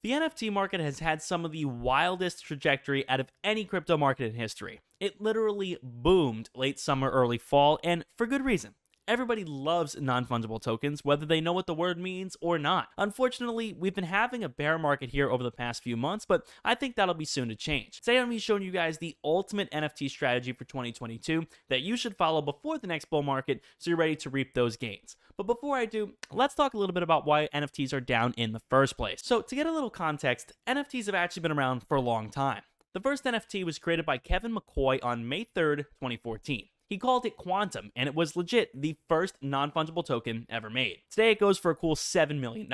The NFT market has had some of the wildest trajectory out of any crypto market in history. It literally boomed late summer, early fall, and for good reason. Everybody loves non-fungible tokens, whether they know what the word means or not. Unfortunately, we've been having a bear market here over the past few months, but I think that'll be soon to change. Today I'm going to be showing you guys the ultimate NFT strategy for 2022 that you should follow before the next bull market so you're ready to reap those gains. But before I do, let's talk a little bit about why NFTs are down in the first place. So to get a little context, NFTs have actually been around for a long time. The first NFT was created by Kevin McCoy on May 3rd, 2014. He called it Quantum, and it was legit the first non-fungible token ever made. Today it goes for a cool $7 million.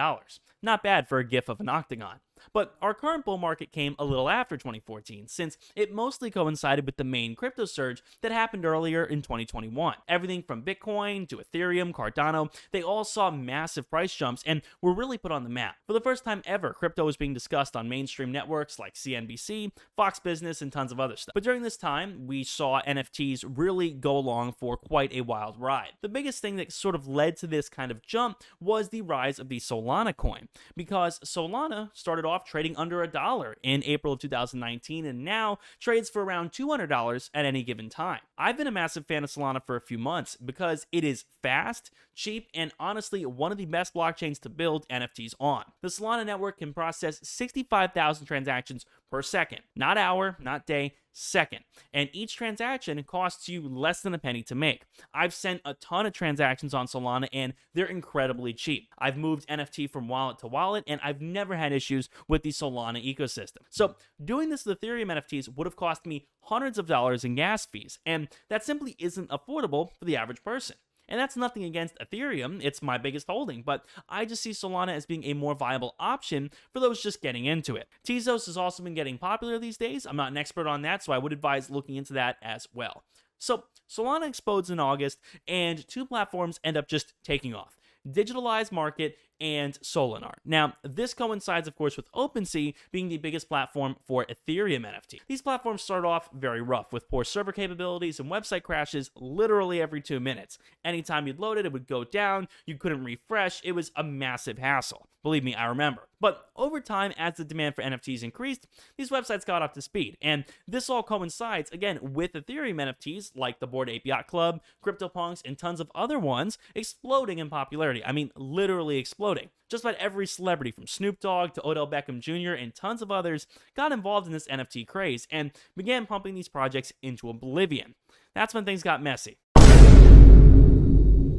Not bad for a GIF of an octagon. But our current bull market came a little after 2014, since it mostly coincided with the main crypto surge that happened earlier in 2021. Everything from Bitcoin to Ethereum, Cardano, they all saw massive price jumps and were really put on the map. For the first time ever, crypto was being discussed on mainstream networks like CNBC, Fox Business, and tons of other stuff. But during this time, we saw NFTs really go along for quite a wild ride. The biggest thing that sort of led to this kind of jump was the rise of the Solana coin, because Solana started off trading under $1 in April of 2019 and now trades for around $200 at any given time. I've been a massive fan of Solana for a few months because it is fast, cheap, and honestly one of the best blockchains to build NFTs on. The Solana network can process 65,000 transactions per second, not hour, not day, second. And each transaction costs you less than a penny to make. I've sent a ton of transactions on Solana and they're incredibly cheap. I've moved NFT from wallet to wallet and I've never had issues with the Solana ecosystem. So doing this with Ethereum NFTs would have cost me hundreds of dollars in gas fees, and that simply isn't affordable for the average person. And that's nothing against Ethereum, it's my biggest holding, but I just see Solana as being a more viable option for those just getting into it. Tezos has also been getting popular these days. I'm not an expert on that, so I would advise looking into that as well. So Solana explodes in August, and two platforms end up just taking off: Digitalized Market and Solanart. Now, this coincides, of course, with OpenSea being the biggest platform for Ethereum NFT. These platforms start off very rough, with poor server capabilities and website crashes literally every 2 minutes. Anytime you'd load it, it would go down, you couldn't refresh, it was a massive hassle. Believe me, I remember. But over time, as the demand for NFTs increased, these websites got up to speed. And this all coincides, again, with Ethereum NFTs like the Bored Ape Yacht Club, CryptoPunks, and tons of other ones exploding in popularity. I mean, literally exploding. Just about every celebrity from Snoop Dogg to Odell Beckham Jr. and tons of others got involved in this NFT craze and began pumping these projects into oblivion. That's when things got messy.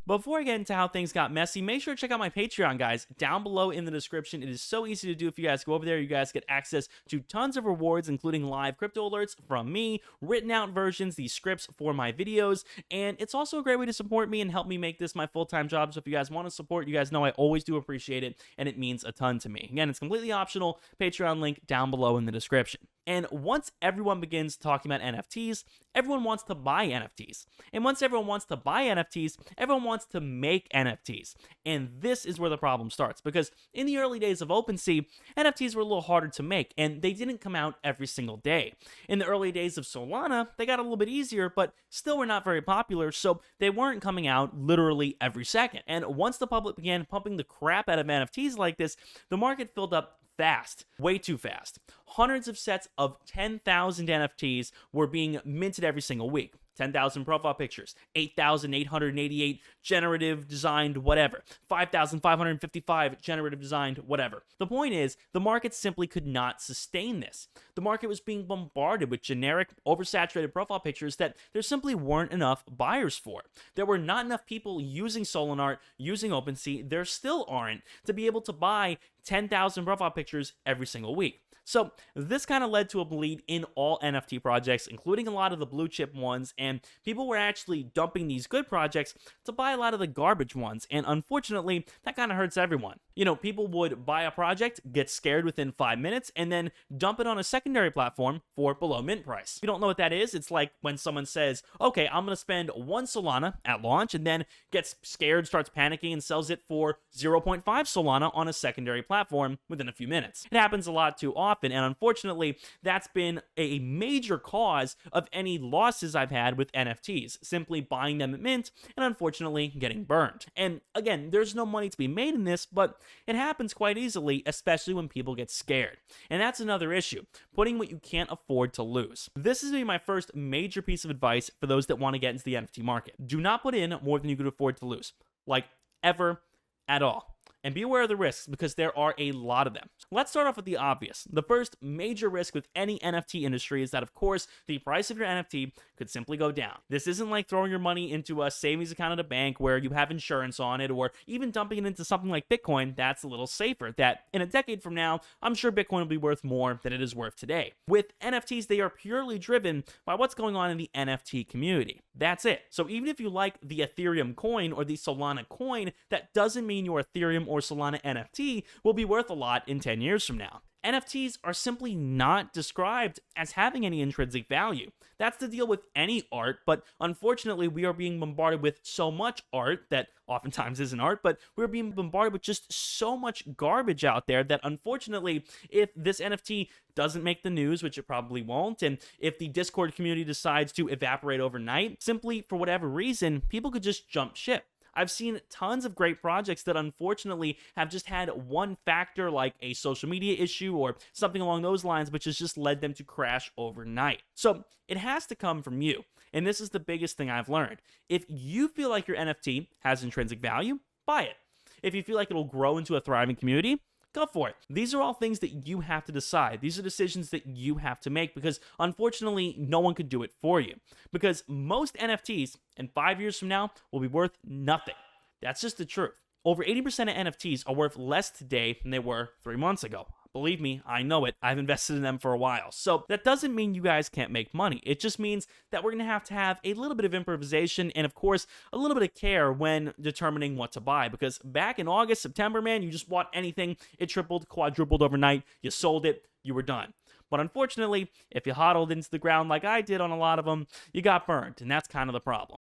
Before I get into how things got messy, make sure to check out my Patreon, guys, down below in the description. It is so easy to do. If you guys go over there, you guys get access to tons of rewards, including live crypto alerts from me, written out versions, these scripts for my videos, and it's also a great way to support me and help me make this my full-time job. So if you guys want to support, you guys know I always do appreciate it, and it means a ton to me. Again, it's completely optional. Patreon link down below in the description. And once everyone begins talking about NFTs, everyone wants to buy NFTs. And once everyone wants to buy NFTs, everyone wants to make NFTs. And this is where the problem starts, because in the early days of OpenSea, NFTs were a little harder to make, and they didn't come out every single day. In the early days of Solana, they got a little bit easier, but still were not very popular, so they weren't coming out literally every second. And once the public began pumping the crap out of NFTs like this, the market filled up fast, way too fast. Hundreds of sets of 10,000 NFTs were being minted every single week. 10,000 profile pictures, 8,888 generative designed whatever, 5,555 generative designed whatever. The point is, the market simply could not sustain this. The market was being bombarded with generic, oversaturated profile pictures that there simply weren't enough buyers for. There were not enough people using Solanart, using OpenSea, there still aren't, to be able to buy 10,000 profile pictures every single week. So this kind of led to a bleed in all NFT projects, including a lot of the blue chip ones, and people were actually dumping these good projects to buy a lot of the garbage ones, and unfortunately, that kind of hurts everyone. You know, people would buy a project, get scared within 5 minutes, and then dump it on a secondary platform for below mint price. If you don't know what that is, it's like when someone says, okay, I'm going to spend 1 Solana at launch, and then gets scared, starts panicking, and sells it for 0.5 Solana on a secondary platform within a few minutes. It happens a lot too often. profit. And unfortunately, that's been a major cause of any losses I've had with NFTs, simply buying them at mint and unfortunately getting burned. And again, there's no money to be made in this, but it happens quite easily, especially when people get scared. And that's another issue, putting what you can't afford to lose. This is going to be my first major piece of advice for those that want to get into the NFT market. Do not put in more than you could afford to lose, like ever at all. And be aware of the risks because there are a lot of them. Let's start off with the obvious. The first major risk with any NFT industry is that, of course, the price of your NFT could simply go down. This isn't like throwing your money into a savings account at a bank where you have insurance on it, or even dumping it into something like Bitcoin that's a little safer, that in a decade from now, I'm sure Bitcoin will be worth more than it is worth today. With NFTs, they are purely driven by what's going on in the NFT community. That's it. So even if you like the Ethereum coin or the Solana coin, that doesn't mean your Ethereum or Solana NFT will be worth a lot in 10 years from now. NFTs are simply not described as having any intrinsic value. That's the deal with any art, but unfortunately we are being bombarded with so much art that oftentimes isn't art, but we're being bombarded with just so much garbage out there that unfortunately, if this NFT doesn't make the news, which it probably won't, and if the Discord community decides to evaporate overnight, simply for whatever reason, people could just jump ship. I've seen tons of great projects that unfortunately have just had one factor like a social media issue or something along those lines, which has just led them to crash overnight. So it has to come from you. And this is the biggest thing I've learned. If you feel like your NFT has intrinsic value, buy it. If you feel like it'll grow into a thriving community, go for it. These are all things that you have to decide. These are decisions that you have to make because unfortunately, no one could do it for you. Because most NFTs in 5 years from now will be worth nothing. That's just the truth. Over 80% of NFTs are worth less today than they were 3 months ago. Believe me, I know it. I've invested in them for a while. So that doesn't mean you guys can't make money. It just means that we're going to have a little bit of improvisation and, of course, a little bit of care when determining what to buy. Because back in August, September, man, you just bought anything. It tripled, quadrupled overnight. You sold it. You were done. But unfortunately, if you hodled into the ground like I did on a lot of them, you got burned. And that's kind of the problem.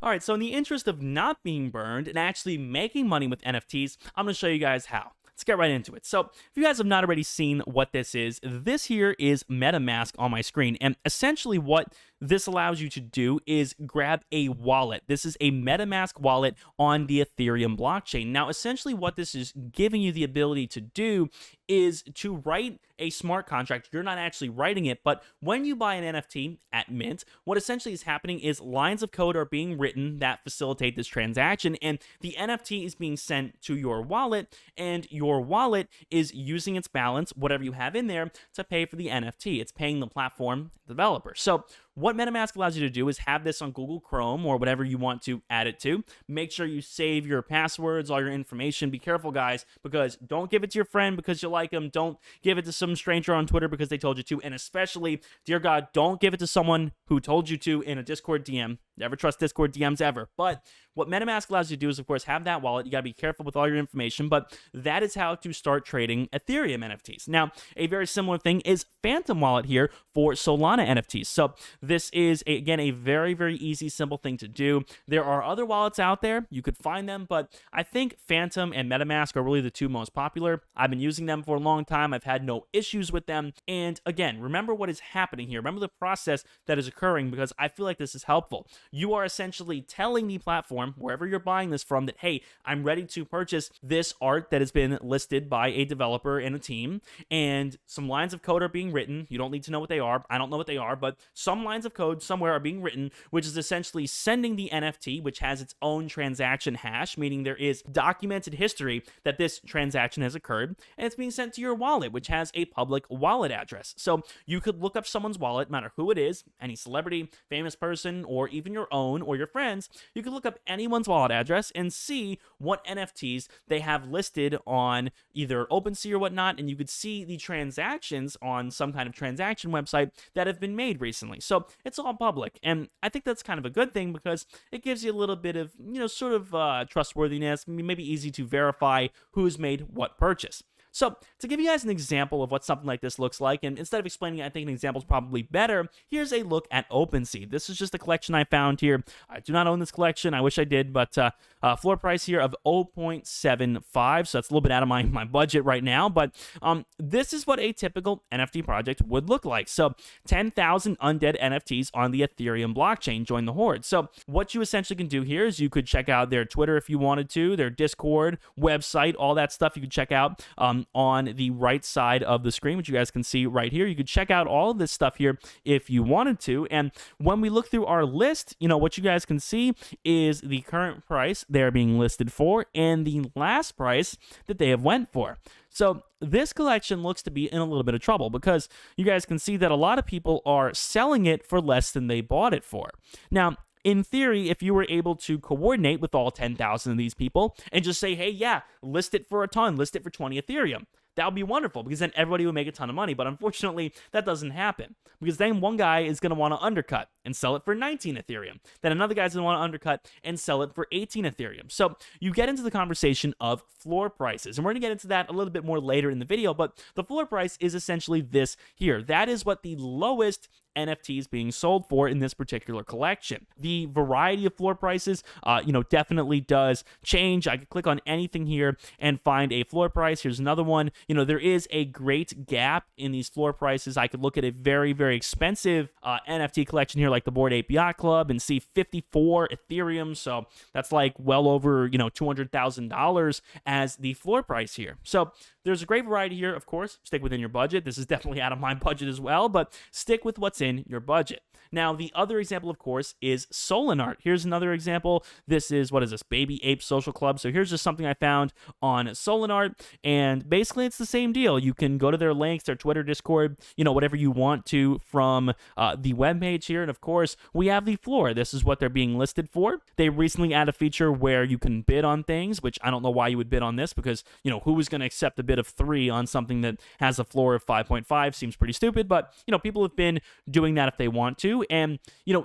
All right, so in the interest of not being burned and actually making money with NFTs, I'm going to show you guys how. Let's get right into it. So if you guys have not already seen what this here is MetaMask on my screen. And essentially what this allows you to do is grab a wallet. This is a MetaMask wallet on the Ethereum blockchain. Now, essentially what this is giving you the ability to do is to write a smart contract. You're not actually writing it, but when you buy an NFT at mint, what essentially is happening is lines of code are being written that facilitate this transaction, and the NFT is being sent to your wallet, and your wallet is using its balance, whatever you have in there, to pay for the NFT. It's paying the platform developer. So what MetaMask allows you to do is have this on Google Chrome or whatever you want to add it to. Make sure you save your passwords, all your information. Be careful, guys, because don't give it to your friend because you like them. Don't give it to some stranger on Twitter because they told you to. And especially, dear God, don't give it to someone who told you to in a Discord DM. Never trust Discord DMs ever. But what MetaMask allows you to do is, of course, have that wallet. You got to be careful with all your information, but that is how to start trading Ethereum NFTs. Now, a very similar thing is Phantom Wallet here for Solana NFTs. So this is, again, a very, very easy, simple thing to do. There are other wallets out there. You could find them, but I think Phantom and MetaMask are really the two most popular. I've been using them for a long time. I've had no issues with them. And again, remember what is happening here. Remember the process that is occurring because I feel like this is helpful. You are essentially telling the platform, wherever you're buying this from, that, hey, I'm ready to purchase this art that has been listed by a developer and a team, and some lines of code are being written. You don't need to know what they are. I don't know what they are, but some lines of code somewhere are being written, which is essentially sending the NFT, which has its own transaction hash, meaning there is documented history that this transaction has occurred, and it's being sent to your wallet, which has a public wallet address. So you could look up someone's wallet, no matter who it is, any celebrity, famous person, or even your own or your friends. You could look up anyone's wallet address and see what NFTs they have listed on either OpenSea or whatnot, and you could see the transactions on some kind of transaction website that have been made recently. So it's all public, and I think that's kind of a good thing because it gives you a little bit of, sort of trustworthiness, maybe easy to verify who's made what purchase. So to give you guys an example of what something like this looks like, and instead of explaining it, I think an example is probably better, here's a look at OpenSea. This is just a collection I found here. I do not own this collection. I wish I did, but floor price here of 0.75, so that's a little bit out of my budget right now, but this is what a typical NFT project would look like. So 10,000 undead NFTs on the Ethereum blockchain. Join the horde. So what you essentially can do here is you could check out their Twitter if you wanted to, their Discord, website, all that stuff you could check out on the right side of the screen, which you guys can see right here. You could check out all of this stuff here if you wanted to. And when we look through our list, what you guys can see is the current price they're being listed for and the last price that they have went for. So this collection looks to be in a little bit of trouble because you guys can see that a lot of people are selling it for less than they bought it for. Now, in theory, if you were able to coordinate with all 10,000 of these people and just say, hey, yeah, list it for a ton, list it for 20 Ethereum, that would be wonderful because then everybody would make a ton of money. But unfortunately, that doesn't happen because then one guy is going to want to undercut and sell it for 19 Ethereum. Then another guy's going to want to undercut and sell it for 18 Ethereum. So you get into the conversation of floor prices. And we're going to get into that a little bit more later in the video. But the floor price is essentially this here. That is what the lowest NFTs being sold for in this particular collection. The variety of floor prices, definitely does change. I could click on anything here and find a floor price. Here's another one. There is a great gap in these floor prices. I could look at a very, very expensive NFT collection here, like the Bored Ape Yacht Club, and see 54 Ethereum. So that's like well over, $200,000 as the floor price here. So there's a great variety here, of course. Stick within your budget. This is definitely out of my budget as well, but stick with what's in your budget. Now, the other example, of course, is Solanart. Here's another example. This is, what is this, Baby Ape Social Club. So here's just something I found on Solanart, and basically it's the same deal. You can go to their links, their Twitter, Discord, whatever you want to from the webpage here. And of course, we have the floor. This is what they're being listed for. They recently added a feature where you can bid on things, which I don't know why you would bid on this because, who is going to accept a bid of 3 on something that has a floor of 5.5? Seems pretty stupid, but, people have been doing that if they want to. And,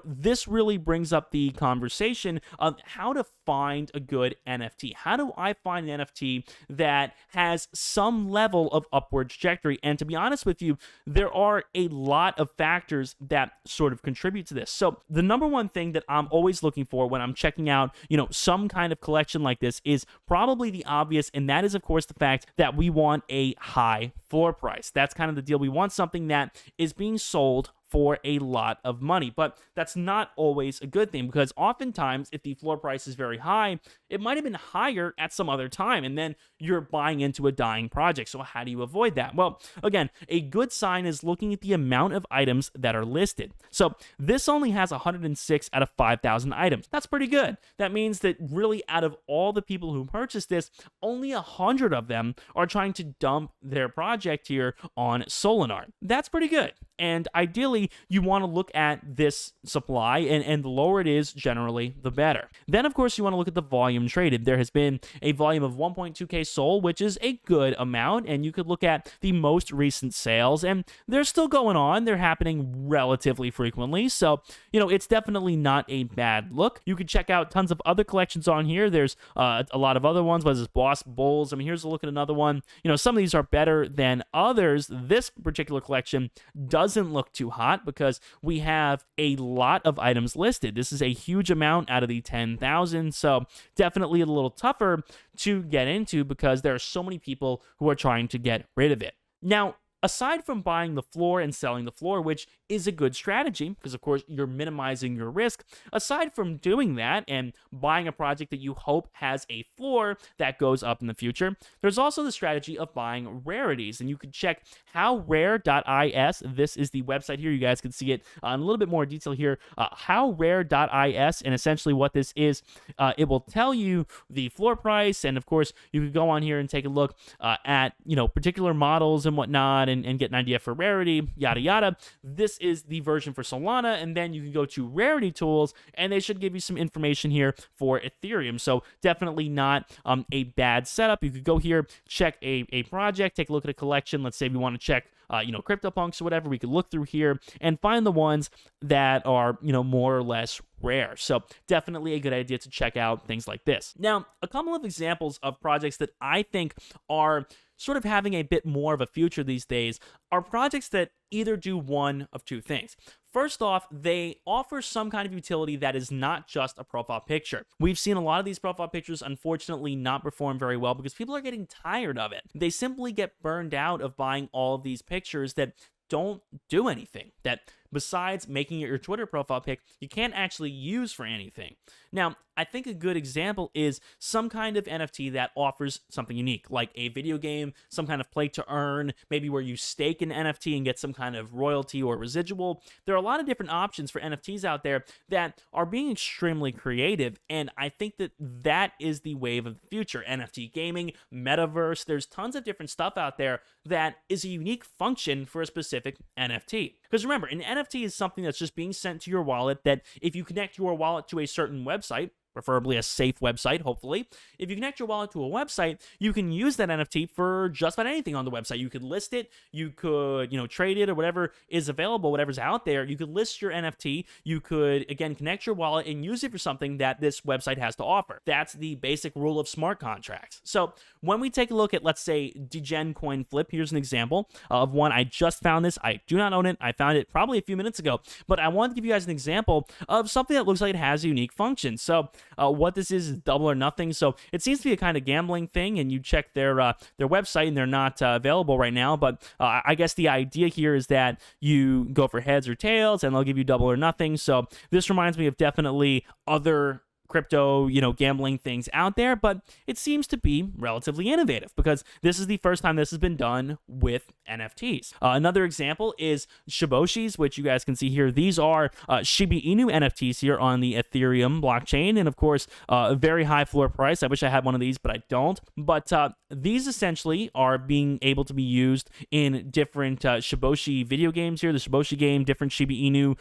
this really brings up the conversation of how to find a good NFT. How do I find an NFT that has some level of upward trajectory? And to be honest with you, there are a lot of factors that sort of contribute to this. So the number one thing that I'm always looking for when I'm checking out, some kind of collection like this is probably the obvious, and that is, of course, the fact that we want a high floor price. That's kind of the deal. We want something that is being sold for a lot of money. But that's not always a good thing because oftentimes if the floor price is very high, it might have been higher at some other time and then you're buying into a dying project. So how do you avoid that? Well, again, a good sign is looking at the amount of items that are listed. So this only has 106 out of 5,000 items. That's pretty good. That means that really out of all the people who purchased this, only 100 of them are trying to dump their project here on Solanart. That's pretty good. And ideally, you want to look at this supply, and the lower it is, generally, the better. Then, of course, you want to look at the volume traded. There has been a volume of 1.2K sold, which is a good amount, and you could look at the most recent sales, and they're still going on. They're happening relatively frequently, so, it's definitely not a bad look. You could check out tons of other collections on here. There's a lot of other ones. What is this? Boss Bulls. Here's a look at another one. Some of these are better than others. This particular collection doesn't look too hot because we have a lot of items listed. This is a huge amount out of the 10,000, so definitely a little tougher to get into because there are so many people who are trying to get rid of it. Now, aside from buying the floor and selling the floor, which is a good strategy because, of course, you're minimizing your risk, aside from doing that and buying a project that you hope has a floor that goes up in the future, there's also the strategy of buying rarities. And you can check howrare.is. This is the website here. You guys can see it in a little bit more detail here. Howrare.is. And essentially what this is, it will tell you the floor price. And, of course, you could go on here and take a look at, particular models and whatnot, and get an idea for rarity, yada yada. This is the version for Solana, and then you can go to Rarity Tools, and they should give you some information here for Ethereum. So definitely not a bad setup. You could go here, check a project, take a look at a collection. Let's say we want to check CryptoPunks or whatever. We could look through here and find the ones that are, more or less rare. So definitely a good idea to check out things like this. Now, a couple of examples of projects that I think are sort of having a bit more of a future these days are projects that either do one of two things. First off, they offer some kind of utility that is not just a profile picture. We've seen a lot of these profile pictures, unfortunately, not perform very well because people are getting tired of it. They simply get burned out of buying all of these pictures that don't do anything, that besides making it your Twitter profile pic, you can't actually use for anything. Now, I think a good example is some kind of NFT that offers something unique, like a video game, some kind of play to earn, maybe where you stake an NFT and get some kind of royalty or residual. There are a lot of different options for NFTs out there that are being extremely creative, and I think that that is the wave of the future. NFT gaming, metaverse, there's tons of different stuff out there that is a unique function for a specific NFT. Because remember, an NFT is something that's just being sent to your wallet that if you connect your wallet to a certain website, preferably a safe website, hopefully. If you connect your wallet to a website, you can use that NFT for just about anything on the website. You could list it, you could, trade it or whatever is available, whatever's out there. You could list your NFT, you could, again, connect your wallet and use it for something that this website has to offer. That's the basic rule of smart contracts. So when we take a look at, let's say, Degen Coin Flip, here's an example of one. I just found this. I do not own it. I found it probably a few minutes ago, but I wanted to give you guys an example of something that looks like it has a unique function. So what this is double or nothing. So it seems to be a kind of gambling thing, and you check their website, and they're not available right now. But I guess the idea here is that you go for heads or tails, and they'll give you double or nothing. So this reminds me of definitely other crypto, gambling things out there, but it seems to be relatively innovative because this is the first time this has been done with NFTs. Another example is Shiboshis, which you guys can see here. These are Shiba Inu NFTs here on the Ethereum blockchain, and of course, a very high floor price. I wish I had one of these, but I don't. But these essentially are being able to be used in different Shiboshi video games here, the Shiboshi game, different Shiba Inu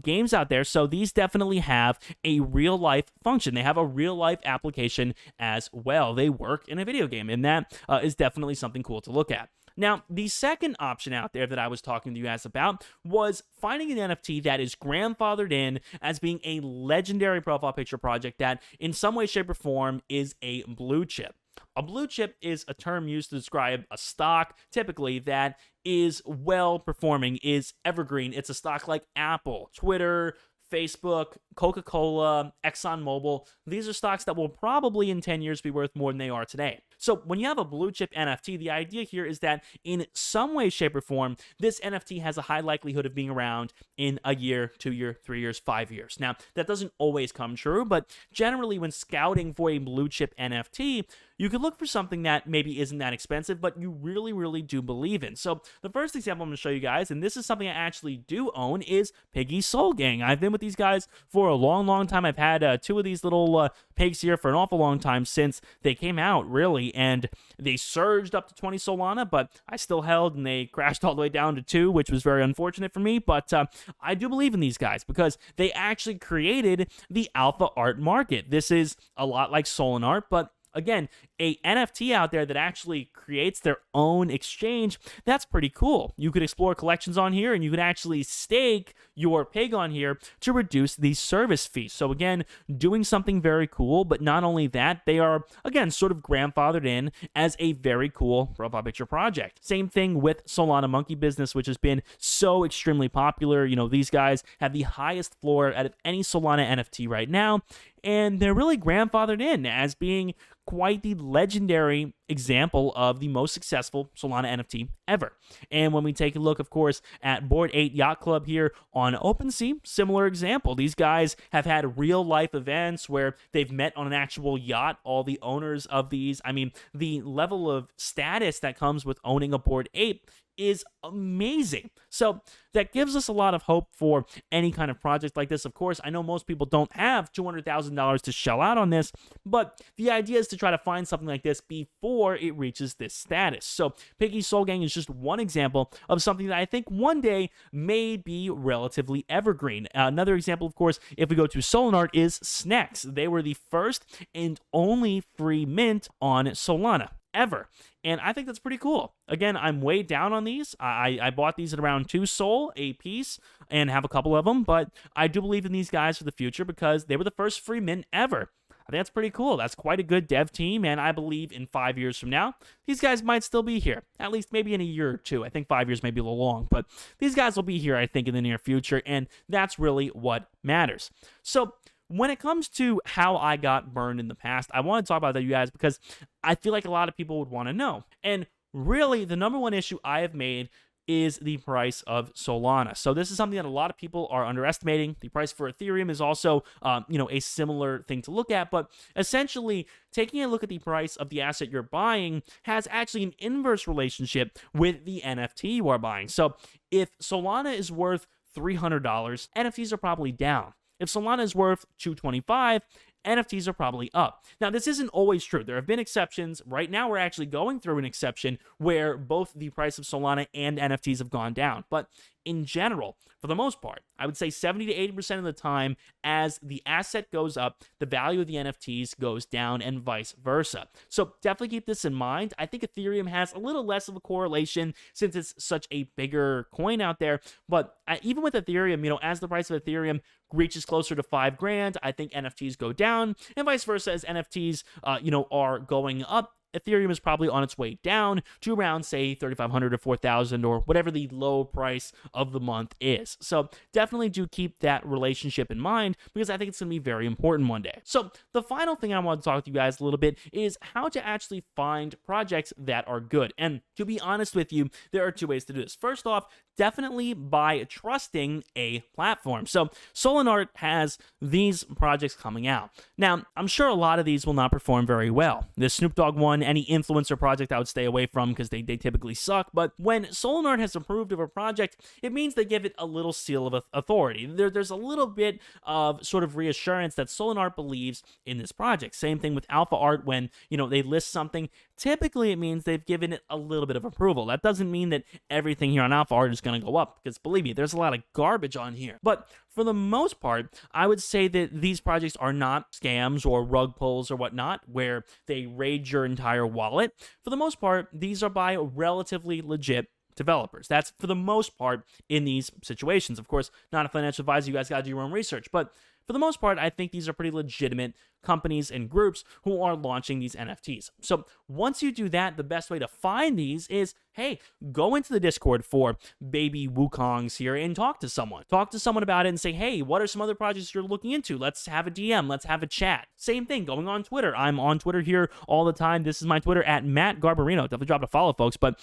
games out there. So these definitely have a real life function. They have a real life application as well. They work in a video game, and that is definitely something cool to look at. Now, the second option out there that I was talking to you guys about was finding an NFT that is grandfathered in as being a legendary profile picture project that in some way, shape, or form is a blue chip. A blue chip is a term used to describe a stock, typically, that is well performing, is evergreen. It's a stock like Apple, Twitter, Facebook, Coca-Cola, ExxonMobil. These are stocks that will probably in 10 years be worth more than they are today. So when you have a blue chip NFT, the idea here is that in some way, shape, or form, this NFT has a high likelihood of being around in a year, 2 years, 3 years, 5 years. Now, that doesn't always come true, but generally when scouting for a blue chip NFT, you could look for something that maybe isn't that expensive, but you really, really do believe in. So the first example I'm going to show you guys, and this is something I actually do own, is Piggy Soul Gang. I've been with these guys for a long, long time. I've had two of these little pigs here for an awful long time since they came out, really, and they surged up to 20 Solana, but I still held, and they crashed all the way down to 2, which was very unfortunate for me, but I do believe in these guys because they actually created the alpha art market. This is a lot like Solanart, but again, a NFT out there that actually creates their own exchange, that's pretty cool. You could explore collections on here, and you could actually stake your pig on here to reduce the service fee. So again, doing something very cool, but not only that, they are, again, sort of grandfathered in as a very cool profile picture project. Same thing with Solana Monkey Business, which has been so extremely popular. These guys have the highest floor out of any Solana NFT right now, and they're really grandfathered in as being quite the legendary example of the most successful Solana NFT ever. And when we take a look, of course, at Bored Ape Yacht Club here on OpenSea, similar example. These guys have had real life events where they've met on an actual yacht, all the owners of these. I mean, the level of status that comes with owning a Bored Ape is amazing. So that gives us a lot of hope for any kind of project like this. Of course, I know most people don't have $200,000 to shell out on this, but the idea is to try to find something like this before it reaches this status. So Piggy Soul Gang is just one example of something that I think one day may be relatively evergreen. Another example, of course, if we go to Solanart, is Snex. They were the first and only free mint on Solana ever. And I think that's pretty cool. Again, I'm way down on these. I bought these at around 2 Sol a piece and have a couple of them, but I do believe in these guys for the future because they were the first free mint ever. I think that's pretty cool. That's quite a good dev team, and I believe in 5 years from now, these guys might still be here. At least maybe in a year or two. I think 5 years may be a little long, but these guys will be here, I think, in the near future, and that's really what matters. So when it comes to how I got burned in the past, I want to talk about that, you guys, because I feel like a lot of people would want to know. And really, the number one issue I have made is the price of Solana. So this is something that a lot of people are underestimating. The price for Ethereum is also, a similar thing to look at. But essentially, taking a look at the price of the asset you're buying has actually an inverse relationship with the NFT you are buying. So if Solana is worth $300, NFTs are probably down. If Solana is worth $225, NFTs are probably up. Now, this isn't always true. There have been exceptions. Right now, we're actually going through an exception where both the price of Solana and NFTs have gone down. But in general, for the most part, I would say 70 to 80% of the time, as the asset goes up, the value of the NFTs goes down and vice versa. So definitely keep this in mind. I think Ethereum has a little less of a correlation since it's such a bigger coin out there. But even with Ethereum, as the price of Ethereum reaches closer to $5,000, I think NFTs go down, and vice versa as NFTs, are going up. Ethereum is probably on its way down to around, say, 3,500 to 4,000 or whatever the low price of the month is. So definitely do keep that relationship in mind because I think it's going to be very important one day. So the final thing I want to talk to you guys a little bit is how to actually find projects that are good. And to be honest with you, there are two ways to do this. First off, definitely by trusting a platform. So Solanart has these projects coming out. Now, I'm sure a lot of these will not perform very well. The Snoop Dogg one, any influencer project I would stay away from because they typically suck. But when Solanart has approved of a project, it means they give it a little seal of authority. There's a little bit of sort of reassurance that Solanart believes in this project. Same thing with Alpha Art when, they list something. Typically, it means they've given it a little bit of approval. That doesn't mean that everything here on Alpha Art is going to go up because believe me, there's a lot of garbage on here. But for the most part, I would say that these projects are not scams or rug pulls or whatnot where they raid your entire wallet. For the most part, these are by relatively legit developers. That's for the most part in these situations. Of course, not a financial advisor. You guys got to do your own research. But for the most part, I think these are pretty legitimate companies and groups who are launching these NFTs. So once you do that, the best way to find these is, hey, go into the Discord for Baby Wukongs here and talk to someone. Talk to someone about it and say, hey, what are some other projects you're looking into? Let's have a DM. Let's have a chat. Same thing going on Twitter. I'm on Twitter here all the time. This is my Twitter at Matt Garbarino. Definitely drop a follow, folks. But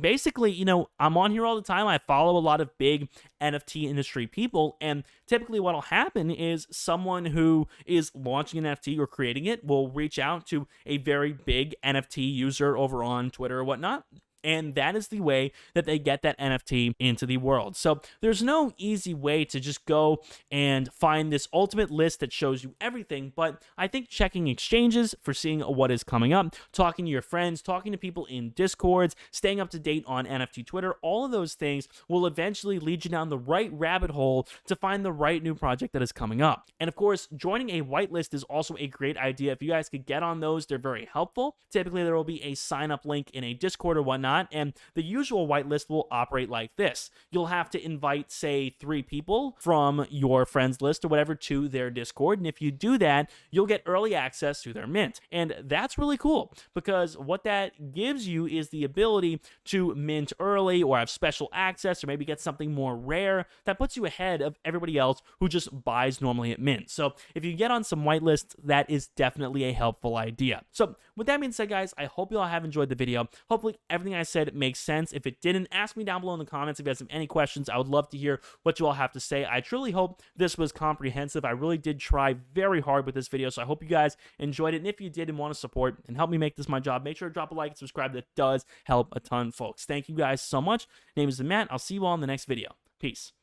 basically, I'm on here all the time. I follow a lot of big NFT industry people. And typically what will happen is someone who is launching an NFT or creating it will reach out to a very big NFT user over on Twitter or whatnot. And that is the way that they get that NFT into the world. So there's no easy way to just go and find this ultimate list that shows you everything. But I think checking exchanges for seeing what is coming up, talking to your friends, talking to people in Discords, staying up to date on NFT Twitter, all of those things will eventually lead you down the right rabbit hole to find the right new project that is coming up. And of course, joining a whitelist is also a great idea. If you guys could get on those, they're very helpful. Typically, there will be a sign-up link in a Discord or whatnot. And the usual whitelist will operate like this. You'll have to invite, say, 3 people from your friends list or whatever to their Discord. And if you do that, you'll get early access to their mint. And that's really cool because what that gives you is the ability to mint early or have special access or maybe get something more rare that puts you ahead of everybody else who just buys normally at mint. So if you get on some whitelists, that is definitely a helpful idea. So with that being said, guys, I hope you all have enjoyed the video. Hopefully everything I said makes sense. If it didn't, ask me down below in the comments if you guys have any questions. I would love to hear what you all have to say. I truly hope this was comprehensive. I really did try very hard with this video, so I hope you guys enjoyed it. And if you did and want to support and help me make this my job, make sure to drop a like and subscribe. That does help a ton, folks. Thank you guys so much. My name is Matt. I'll see you all in the next video. Peace.